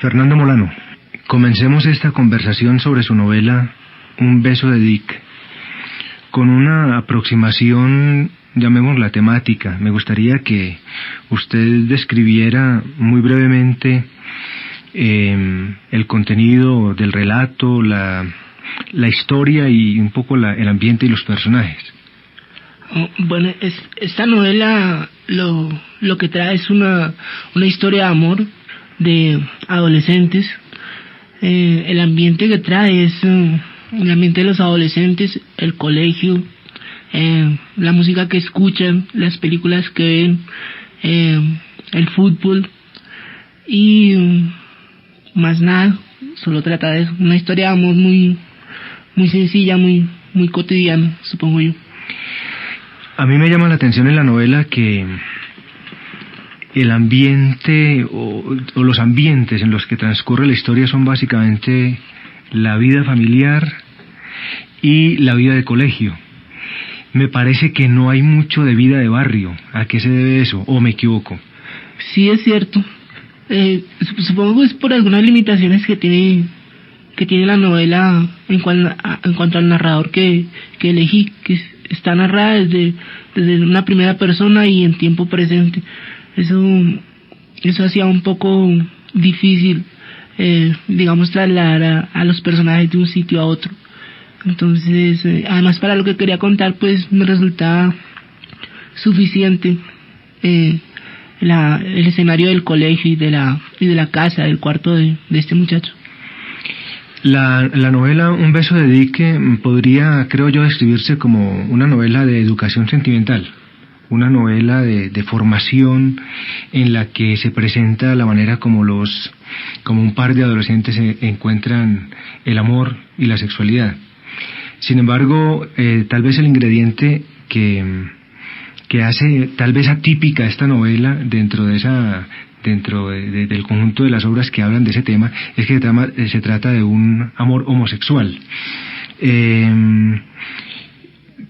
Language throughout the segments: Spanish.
Fernando Molano, comencemos esta conversación sobre su novela Un beso de Dick con una aproximación, llamémosla temática. Me gustaría que usted describiera muy brevemente el contenido del relato, la historia y un poco el ambiente y los personajes. Bueno, esta novela lo que trae es una historia de amor de adolescentes. El ambiente que trae es el ambiente de los adolescentes, el colegio, la música que escuchan, las películas que ven, el fútbol y más nada. Solo trata de una historia de amor muy sencilla, muy cotidiana, supongo yo. A mí me llama la atención en la novela que el ambiente o los ambientes en los que transcurre la historia son básicamente la vida familiar y la vida de colegio. Me parece que no hay mucho de vida de barrio. ¿A qué se debe eso? ¿O me equivoco? Sí, es cierto. Supongo que es por algunas limitaciones que tiene la novela en cuanto al narrador que elegí, que está narrada desde una primera persona y en tiempo presente. Eso hacía un poco difícil, digamos, trasladar a los personajes de un sitio a otro. Entonces, además para lo que quería contar, pues me resultaba suficiente el escenario del colegio y de la casa, del cuarto de este muchacho. La novela Un beso de Dick podría, creo yo, describirse como una novela de educación sentimental, una novela de formación en la que se presenta la manera como un par de adolescentes encuentran el amor y la sexualidad. Sin embargo, tal vez el ingrediente que hace tal vez atípica esta novela dentro del conjunto de las obras que hablan de ese tema es que se trata de un amor homosexual.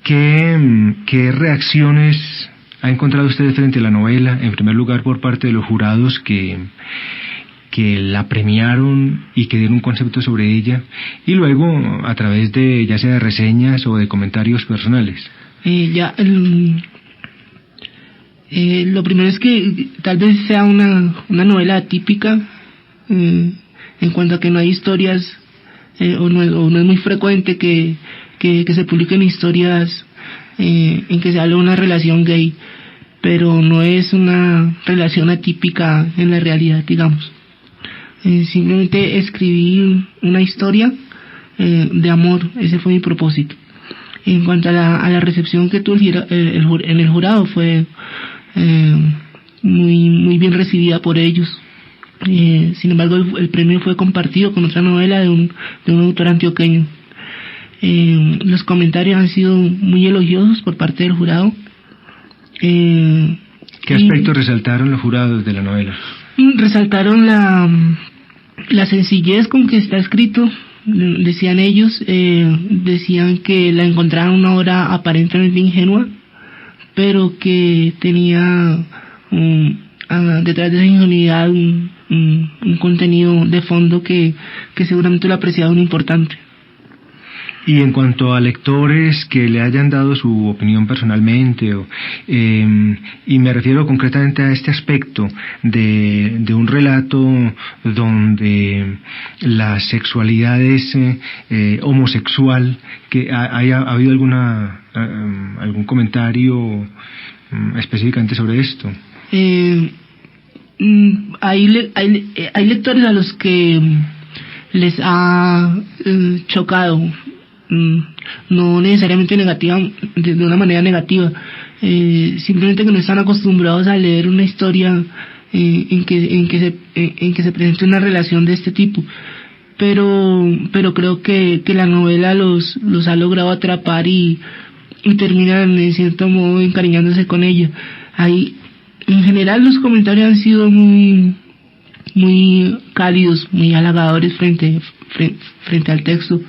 ¿Qué reacciones ha encontrado usted frente a la novela? En primer lugar, por parte de los jurados que la premiaron y que dieron un concepto sobre ella, y luego a través de ya sea de reseñas o de comentarios personales. Lo primero es que tal vez sea una novela atípica en cuanto a que no hay historias o no es muy frecuente que se publiquen historias en que se habla de una relación gay, pero no es una relación atípica en la realidad, digamos. Simplemente escribí una historia de amor, ese fue mi propósito. En cuanto a la recepción que tuvo en el jurado, fue muy bien recibida por ellos. Sin embargo, el premio fue compartido con otra novela de un autor antioqueño. Los comentarios han sido muy elogiosos por parte del jurado. ¿Qué aspectos resaltaron los jurados de la novela? Resaltaron la sencillez con que está escrito, decían ellos. Decían que la encontraron una obra aparentemente ingenua, pero que tenía detrás de esa ingenuidad un contenido de fondo que seguramente lo apreciaron importante. Y en cuanto a lectores que le hayan dado su opinión personalmente, y me refiero concretamente a este aspecto de un relato donde la sexualidad es homosexual, que ha habido algún comentario específicamente sobre esto. Hay lectores a los que les ha chocado, no necesariamente negativa, de una manera negativa, simplemente que no están acostumbrados a leer una historia en que se presente una relación de este tipo, pero creo que la novela los ha logrado atrapar y terminan en cierto modo encariñándose con ella. En general los comentarios han sido muy cálidos, muy halagadores frente al texto.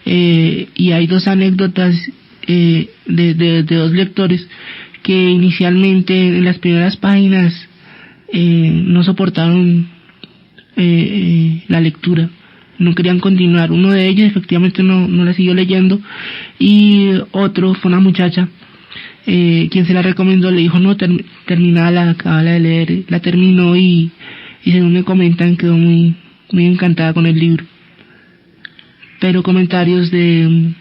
Y hay dos anécdotas de dos lectores que inicialmente en las primeras páginas no soportaron la lectura, no querían continuar. Uno de ellos efectivamente no la siguió leyendo, y otro fue una muchacha quien se la recomendó, le dijo no, terminala, acabala de leer, la terminó y según me comentan quedó muy encantada con el libro. Pero comentarios de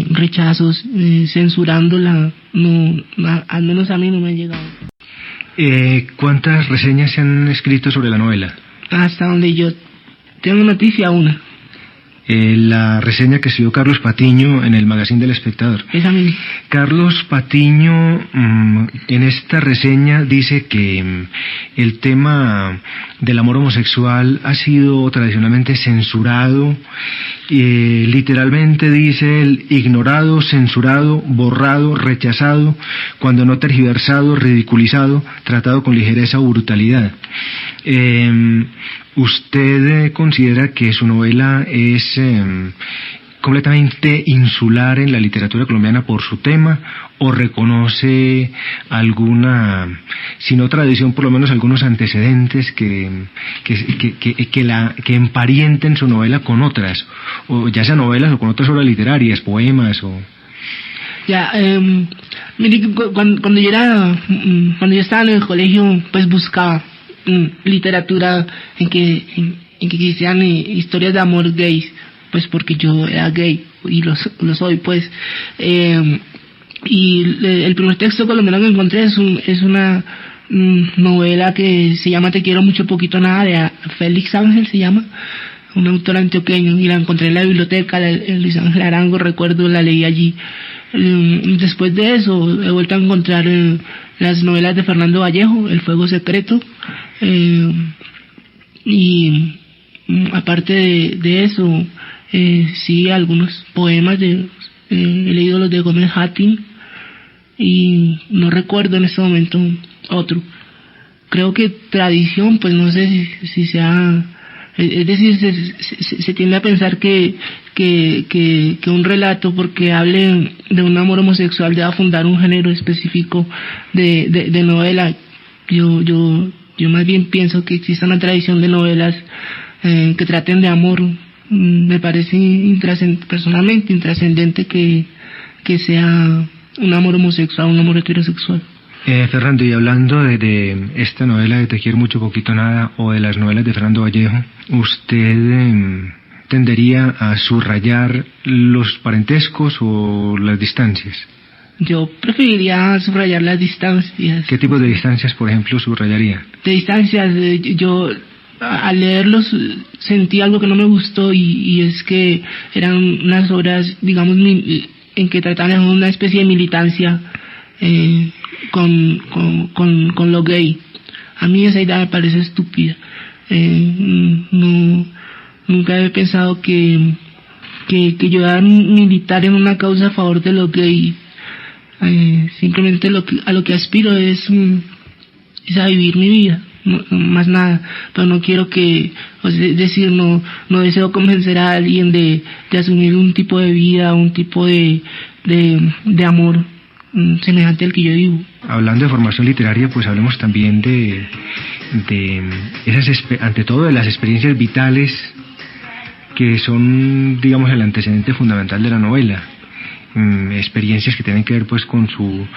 rechazos, censurándola, no, al menos a mí no me han llegado. ¿Cuántas reseñas se han escrito sobre la novela? Hasta donde yo tengo noticia, una. La reseña que escribió Carlos Patiño en el Magazine del Espectador. Esa misma. Carlos Patiño en esta reseña dice que el tema del amor homosexual ha sido tradicionalmente censurado, literalmente dice él, ignorado, censurado, borrado, rechazado, cuando no tergiversado, ridiculizado, tratado con ligereza o brutalidad. ¿Usted considera que su novela es completamente insular en la literatura colombiana por su tema, o reconoce alguna, si no tradición, por lo menos algunos antecedentes que emparenten su novela con otras, o ya sea novelas o con otras obras literarias, poemas o... Ya, mire, cuando yo estaba en el colegio, pues buscaba literatura en que existían historias de amor gays, pues porque yo era gay y lo soy, pues. Y el primer texto colombiano que encontré es una novela que se llama Te quiero mucho, poquito nada, de Félix Ángel, se llama, un autor antioqueño, y la encontré en la biblioteca, el Luis Ángel Arango, recuerdo, la leí allí. Después de eso he vuelto a encontrar las novelas de Fernando Vallejo, El fuego secreto, y aparte de eso, sí, algunos poemas he leído los de Gómez Hattin, y no recuerdo en este momento otro. Creo que tradición, pues no sé si sea, es decir, se tiende a pensar que un relato, porque hable de un amor homosexual, deba fundar un género específico de novela. Yo más bien pienso que existe una tradición de novelas que traten de amor. Me parece personalmente intrascendente que sea un amor homosexual, un amor heterosexual. Fernando, y hablando de esta novela de Te quiero mucho, poquito nada, o de las novelas de Fernando Vallejo, ¿usted tendería a subrayar los parentescos o las distancias? Yo preferiría subrayar las distancias. ¿Qué tipo de distancias, por ejemplo, subrayaría? De distancias, yo al leerlos sentí algo que no me gustó, y es que eran unas obras, digamos, en que trataban una especie de militancia con lo gay. A mí esa idea me parece estúpida. Nunca he pensado que yo era militar en una causa a favor de lo gay. Simplemente a lo que aspiro es a vivir mi vida, no, más nada. Pero no quiero decir, no deseo convencer a alguien de asumir un tipo de vida, un tipo de amor semejante al que yo vivo. Hablando de formación literaria, pues hablemos también de esas, ante todo, de las experiencias vitales que son, digamos, el antecedente fundamental de la novela. Experiencias que tienen que ver pues con su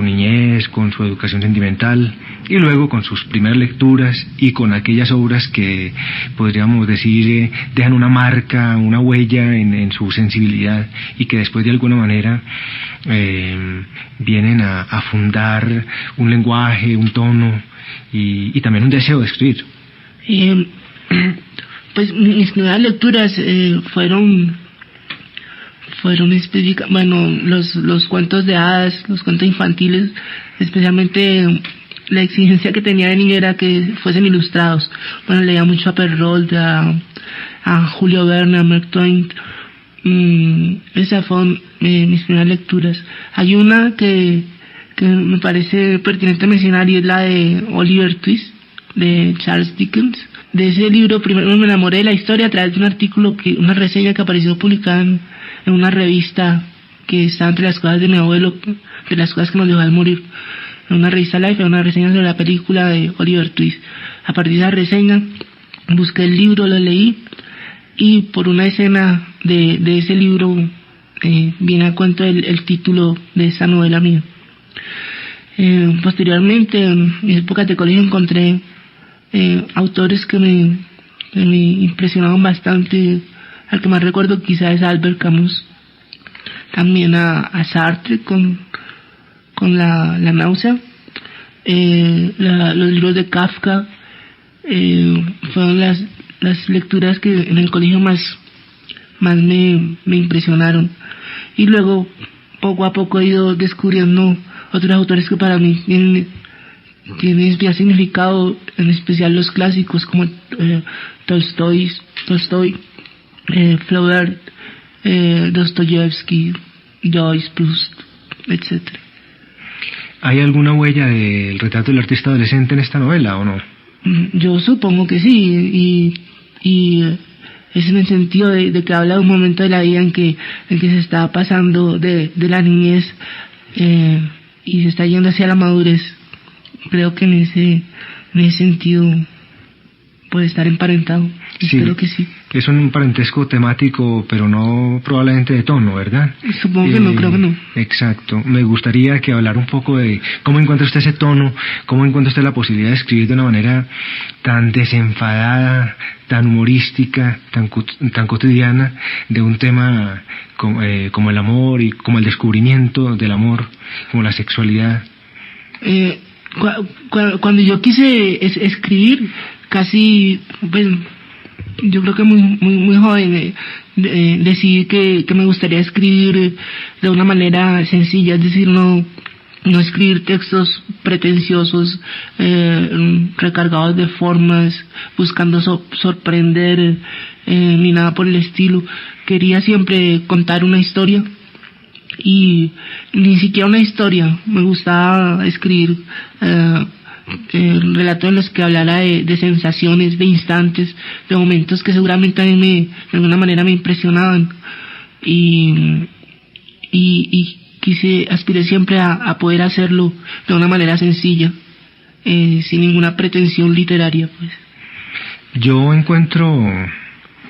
niñez, con su educación sentimental, y luego con sus primeras lecturas y con aquellas obras que podríamos decir dejan una marca, una huella en su sensibilidad, y que después de alguna manera vienen a fundar un lenguaje, un tono y también un deseo de escribir. Pues mis primeras lecturas fueron específicas, los cuentos de hadas, los cuentos infantiles, especialmente la exigencia que tenía de niño era que fuesen ilustrados. Leía mucho a Perrault, a Julio Verne, a Mark Twain. Esas fueron mis primeras lecturas. Hay una que me parece pertinente mencionar, y es la de Oliver Twist, de Charles Dickens. De ese libro primero me enamoré de la historia a través de un artículo, una reseña que apareció publicada en una revista que está entre las cosas de mi abuelo, de las cosas que nos dejó al morir, en una revista Life, una reseña sobre la película de Oliver Twist. A partir de esa reseña busqué el libro, lo leí, y por una escena de ese libro viene a cuento el título de esa novela mía. Posteriormente, en mis épocas de colegio, encontré autores que me impresionaban bastante. Al que más recuerdo quizás es Albert Camus, también a Sartre con la náusea, los libros de Kafka, fueron las lecturas que en el colegio más me impresionaron. Y luego poco a poco he ido descubriendo otros autores que para mí tienen especial significado, en especial los clásicos como Tolstoy, Flaubert, Dostoyevsky, Joyce, Proust, etc. ¿Hay alguna huella del retrato del artista adolescente en esta novela o no? Yo supongo que sí, y es en el sentido de que habla de un momento de la vida en que se está pasando de la niñez y se está yendo hacia la madurez. Creo que en ese sentido puede estar emparentado. Sí, espero que sí. Es un parentesco temático, pero no probablemente de tono, ¿verdad? Supongo que no, creo que no. Exacto. Me gustaría que hablara un poco de cómo encuentra usted ese tono, cómo encuentra usted la posibilidad de escribir de una manera tan desenfadada, tan humorística, tan cotidiana, de un tema como el amor y como el descubrimiento del amor, como la sexualidad. Cuando yo quise escribir, casi, pues, yo creo que muy joven, decidí que me gustaría escribir de una manera sencilla, es decir, no escribir textos pretenciosos, recargados de formas, buscando sorprender, ni nada por el estilo. Quería siempre contar una historia, y ni siquiera una historia, me gustaba escribir relatos en los que hablara de sensaciones, de instantes, de momentos que seguramente a mí de alguna manera me impresionaban, y aspiré siempre a poder hacerlo de una manera sencilla, sin ninguna pretensión literaria, pues. Yo encuentro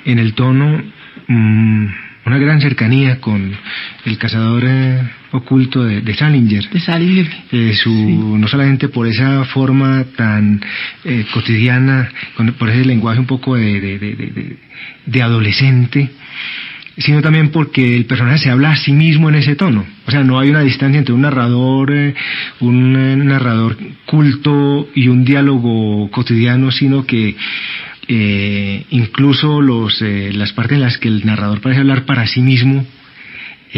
en el tono una gran cercanía con El cazador oculto de Salinger. De Salinger. Sí. No solamente por esa forma tan cotidiana, por ese lenguaje un poco de adolescente, sino también porque el personaje se habla a sí mismo en ese tono. O sea, no hay una distancia entre un narrador culto y un diálogo cotidiano, sino que incluso las partes en las que el narrador parece hablar para sí mismo,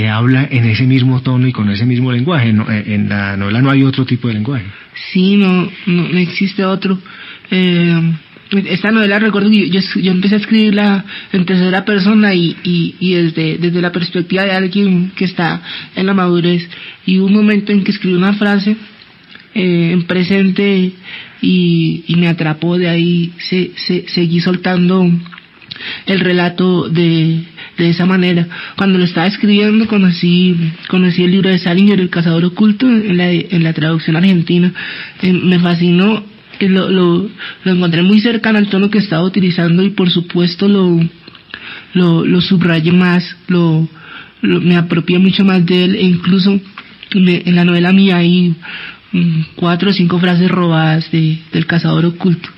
habla en ese mismo tono y con ese mismo lenguaje. No, en la novela no hay otro tipo de lenguaje. Sí, no existe otro. Esta novela, recuerdo que yo empecé a escribirla en tercera persona y desde la perspectiva de alguien que está en la madurez, y hubo un momento en que escribí una frase en presente y me atrapó. De ahí seguí soltando el relato de esa manera. Cuando lo estaba escribiendo conocí el libro de Salinger, El cazador oculto, en la traducción argentina. Me fascinó, lo encontré muy cercano al tono que estaba utilizando, y por supuesto lo subrayé más, me apropié mucho más de él, e incluso en la novela mía hay 4 o 5 frases robadas del cazador oculto.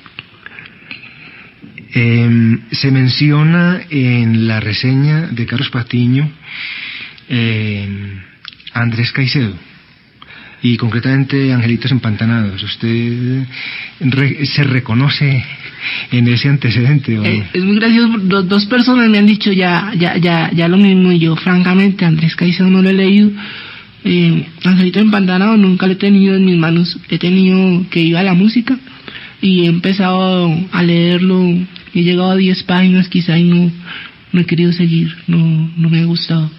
Se menciona en la reseña de Carlos Patiño Andrés Caicedo, y concretamente Angelitos Empantanados. ¿Usted se reconoce en ese antecedente? ¿O? Es muy gracioso. Dos personas me han dicho ya lo mismo, y yo francamente Andrés Caicedo no lo he leído. Angelitos Empantanados nunca lo he tenido en mis manos. He tenido que ir a la música y he empezado a leerlo. He llegado a 10 páginas quizá y no he querido seguir, no me ha gustado.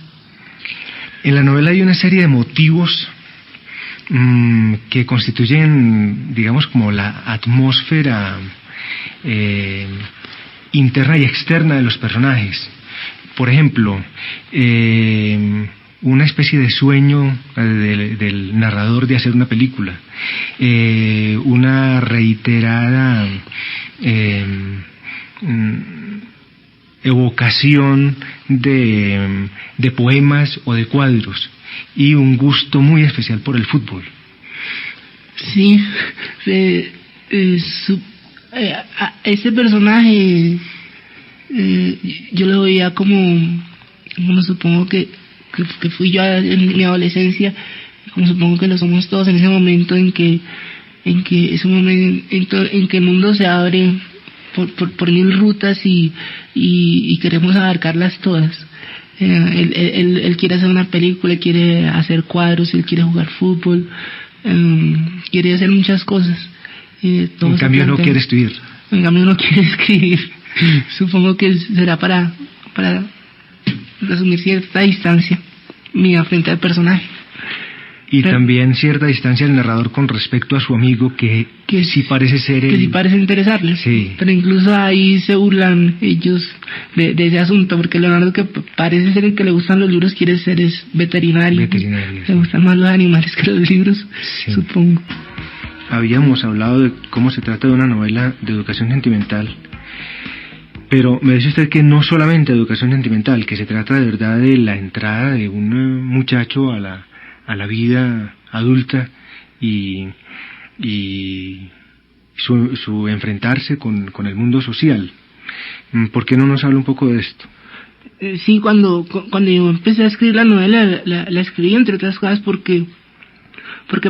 En la novela hay una serie de motivos que constituyen, digamos, como la atmósfera interna y externa de los personajes. Por ejemplo, una especie de sueño del narrador de hacer una película, evocación de poemas o de cuadros, y un gusto muy especial por el fútbol. Sí, ese personaje yo lo veía como supongo que fui yo en mi adolescencia, como supongo que lo somos todos en ese momento en que es un momento en que el mundo se abre por mil rutas y queremos abarcarlas todas. Él quiere hacer una película, quiere hacer cuadros, él quiere jugar fútbol, quiere hacer muchas cosas. En cambio no quiere escribir. En cambio no quiere escribir. Supongo que será para resumir cierta distancia mía frente al personaje. Y también cierta distancia del narrador con respecto a su amigo que sí parece ser que sí parece interesarle. Sí. Pero incluso ahí se burlan ellos de ese asunto, porque Leonardo, que parece ser el que le gustan los libros, quiere ser es veterinario. Le gustan más los animales que los libros, sí. Supongo. Habíamos hablado de cómo se trata de una novela de educación sentimental, pero me dice usted que no solamente educación sentimental, que se trata de verdad de la entrada de un muchacho a la vida adulta y su enfrentarse con el mundo social. ¿Por qué no nos habla un poco de esto? Sí, cuando yo empecé a escribir la novela, la escribí entre otras cosas porque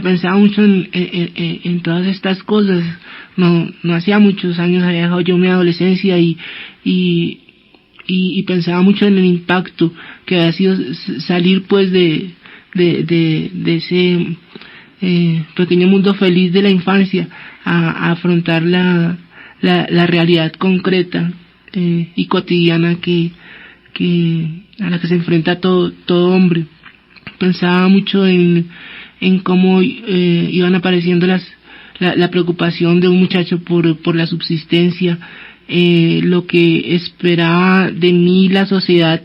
pensaba mucho en todas estas cosas. No hacía muchos años había dejado yo mi adolescencia y pensaba mucho en el impacto que había sido salir pues de ese pequeño mundo feliz de la infancia a afrontar la realidad concreta y cotidiana a la que se enfrenta todo hombre. Pensaba mucho en cómo iban apareciendo la preocupación de un muchacho por la subsistencia, lo que esperaba de mí la sociedad,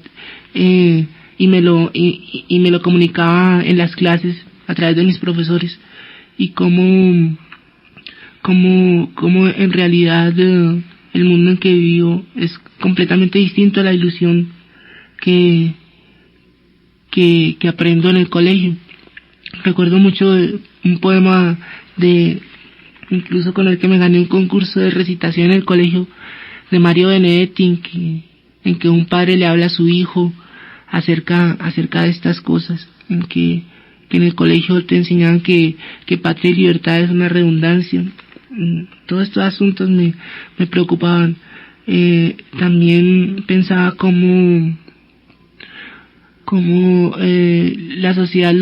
y me lo comunicaba en las clases a través de mis profesores, y cómo en realidad el mundo en que vivo es completamente distinto a la ilusión que aprendo en el colegio. Recuerdo mucho un poema incluso con el que me gané un concurso de recitación en el colegio, de Mario Benedetti, en que un padre le habla a su hijo acerca de estas cosas, en que en el colegio te enseñaban que patria y libertad es una redundancia. Todos estos asuntos me preocupaban. También pensaba cómo la sociedad,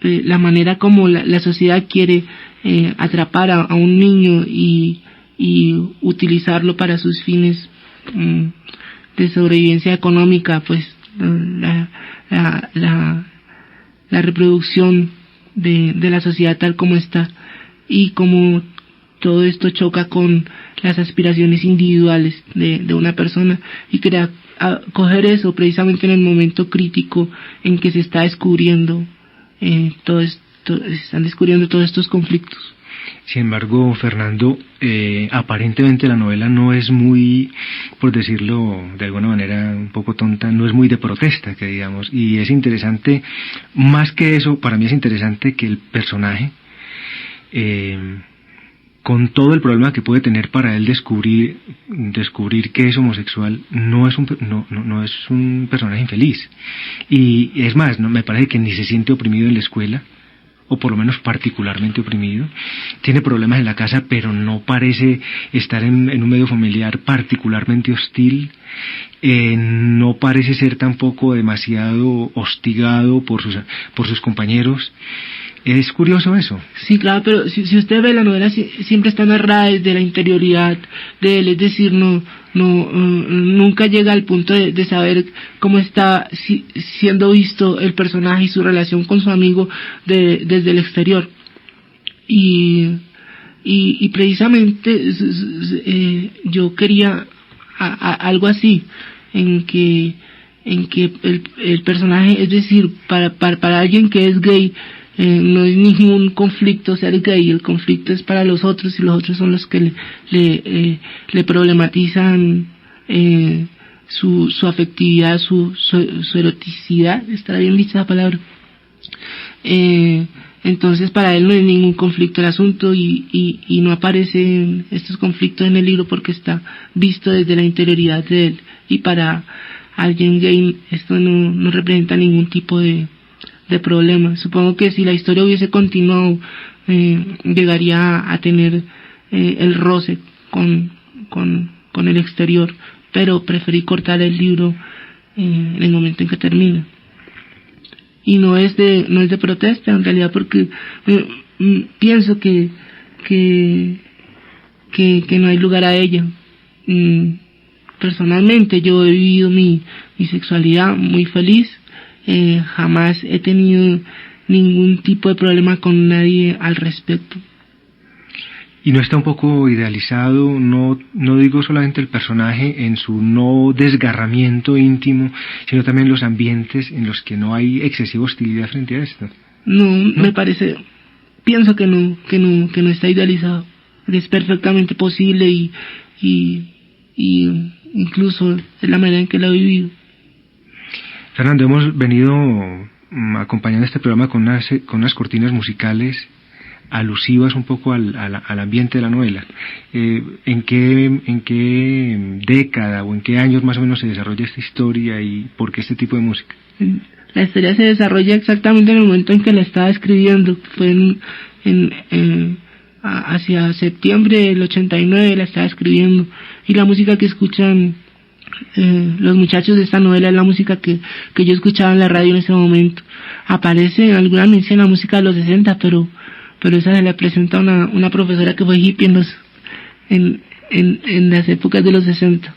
la manera como la sociedad quiere atrapar a un niño y utilizarlo para sus fines de sobrevivencia económica, pues la reproducción de la sociedad tal como está, y como todo esto choca con las aspiraciones individuales de una persona, y quería coger eso precisamente en el momento crítico en que se está descubriendo se están descubriendo todos estos conflictos. Sin embargo, Fernando, aparentemente la novela no es muy, por decirlo de alguna manera un poco tonta, no es muy de protesta, que digamos, y es interesante, más que eso, para mí es interesante que el personaje, con todo el problema que puede tener para él descubrir que es homosexual, no es un personaje infeliz, y es más, me parece que ni se siente oprimido en la escuela, o por lo menos particularmente oprimido. Tiene problemas en la casa, pero no parece estar en un medio familiar particularmente hostil. No parece ser tampoco demasiado hostigado por sus compañeros. Es curioso eso. Sí, claro, pero si usted ve la novela, siempre está narrada desde la interioridad de él, es decir, nunca llega al punto de saber cómo está siendo visto el personaje y su relación con su amigo desde el exterior. Y precisamente yo quería algo así, en que el personaje, es decir, para alguien que es gay, no es ningún conflicto ser gay, el conflicto es para los otros y los otros son los que le problematizan su afectividad, su eroticidad, ¿estará bien dicha esa palabra? Entonces para él no hay ningún conflicto el asunto y no aparecen estos conflictos en el libro porque está visto desde la interioridad de él, y para alguien gay esto no representa ningún tipo de problema. Supongo que si la historia hubiese continuado llegaría a tener el roce con el exterior, pero preferí cortar el libro en el momento en que termina. Y no es de protesta en realidad, porque pienso que no hay lugar a ella. Personalmente yo he vivido mi sexualidad muy feliz, jamás he tenido ningún tipo de problema con nadie al respecto. ¿Y no está un poco idealizado, no digo solamente el personaje en su no desgarramiento íntimo, sino también los ambientes en los que no hay excesiva hostilidad frente a esto? No, me parece, pienso que no está idealizado, es perfectamente posible y incluso es la manera en que lo he vivido. Fernando, hemos venido acompañando este programa con unas cortinas musicales alusivas un poco al ambiente de la novela. ¿En qué década o en qué años más o menos se desarrolla esta historia y por qué este tipo de música? La historia se desarrolla exactamente en el momento en que la estaba escribiendo. Fue hacia septiembre del 89 la estaba escribiendo, y la música que escuchan los muchachos de esta novela es la música que yo escuchaba en la radio en ese momento. Aparece alguna mención a la música de los 60, pero esa se le presenta una profesora que fue hippie en las épocas de los 60.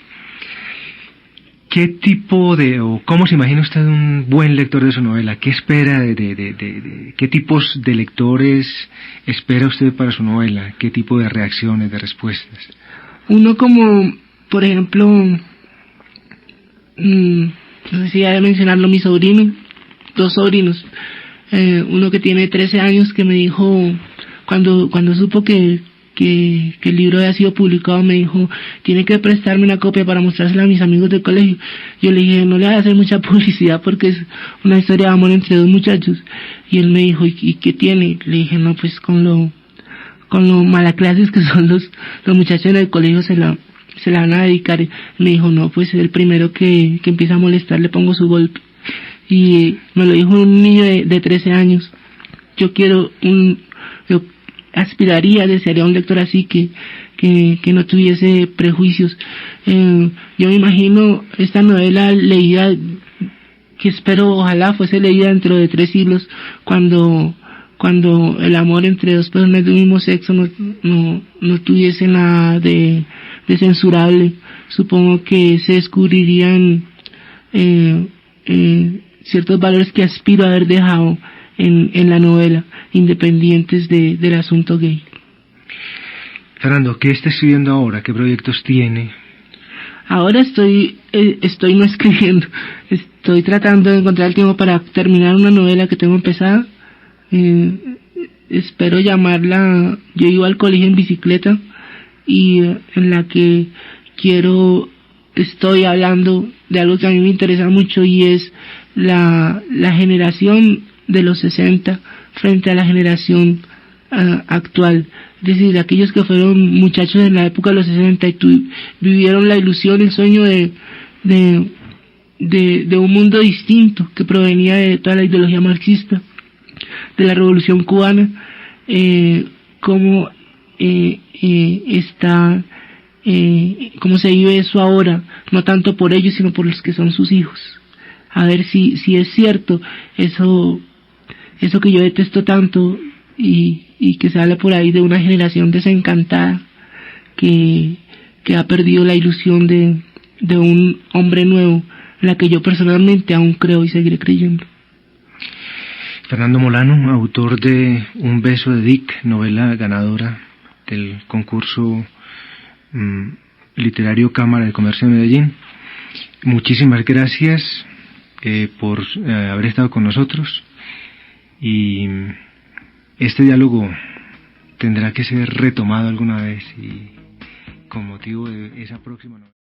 ¿Qué tipo o cómo se imagina usted un buen lector de su novela? ¿Qué espera de qué tipos de lectores espera usted para su novela? ¿Qué tipo de reacciones, de respuestas? Uno como, por ejemplo, no sé si hay de mencionarlo, mi sobrino, 2 sobrinos. Uno que tiene 13 años que me dijo, cuando supo que el libro había sido publicado, me dijo, tiene que prestarme una copia para mostrársela a mis amigos del colegio. Yo le dije, no le voy a hacer mucha publicidad porque es una historia de amor entre 2 muchachos. Y él me dijo, ¿y qué tiene? Le dije, no, pues con lo malaclases que son los muchachos en el colegio se la van a dedicar. Y me dijo, no, pues el primero que empieza a molestar le pongo su golpe. Y me lo dijo un niño de 13 años. Yo aspiraría, desearía un lector así que no tuviese prejuicios. Yo me imagino esta novela leída, que espero ojalá fuese leída dentro de 3 siglos, cuando el amor entre 2 personas de un mismo sexo no tuviese nada de censurable. Supongo que se descubrirían ciertos valores que aspiro a haber dejado en la novela, independientes del asunto gay. Fernando, ¿qué está escribiendo ahora? ¿Qué proyectos tiene? Ahora estoy no escribiendo, estoy tratando de encontrar el tiempo para terminar una novela que tengo empezada. Espero llamarla Yo iba al colegio en bicicleta, y en la que estoy hablando de algo que a mí me interesa mucho, y es la generación de los 60 frente a la generación actual. Es decir, aquellos que fueron muchachos en la época de los 60 y vivieron la ilusión, el sueño de un mundo distinto que provenía de toda la ideología marxista, de la Revolución Cubana, cómo cómo se vive eso ahora, no tanto por ellos sino por los que son sus hijos. A ver si es cierto eso que yo detesto tanto, y que se habla por ahí de una generación desencantada que ha perdido la ilusión de un hombre nuevo, en la que yo personalmente aún creo y seguiré creyendo. Fernando Molano, autor de Un beso de Dick, novela ganadora del concurso literario Cámara de Comercio de Medellín. Muchísimas gracias por haber estado con nosotros, y este diálogo tendrá que ser retomado alguna vez y con motivo de esa próxima novela.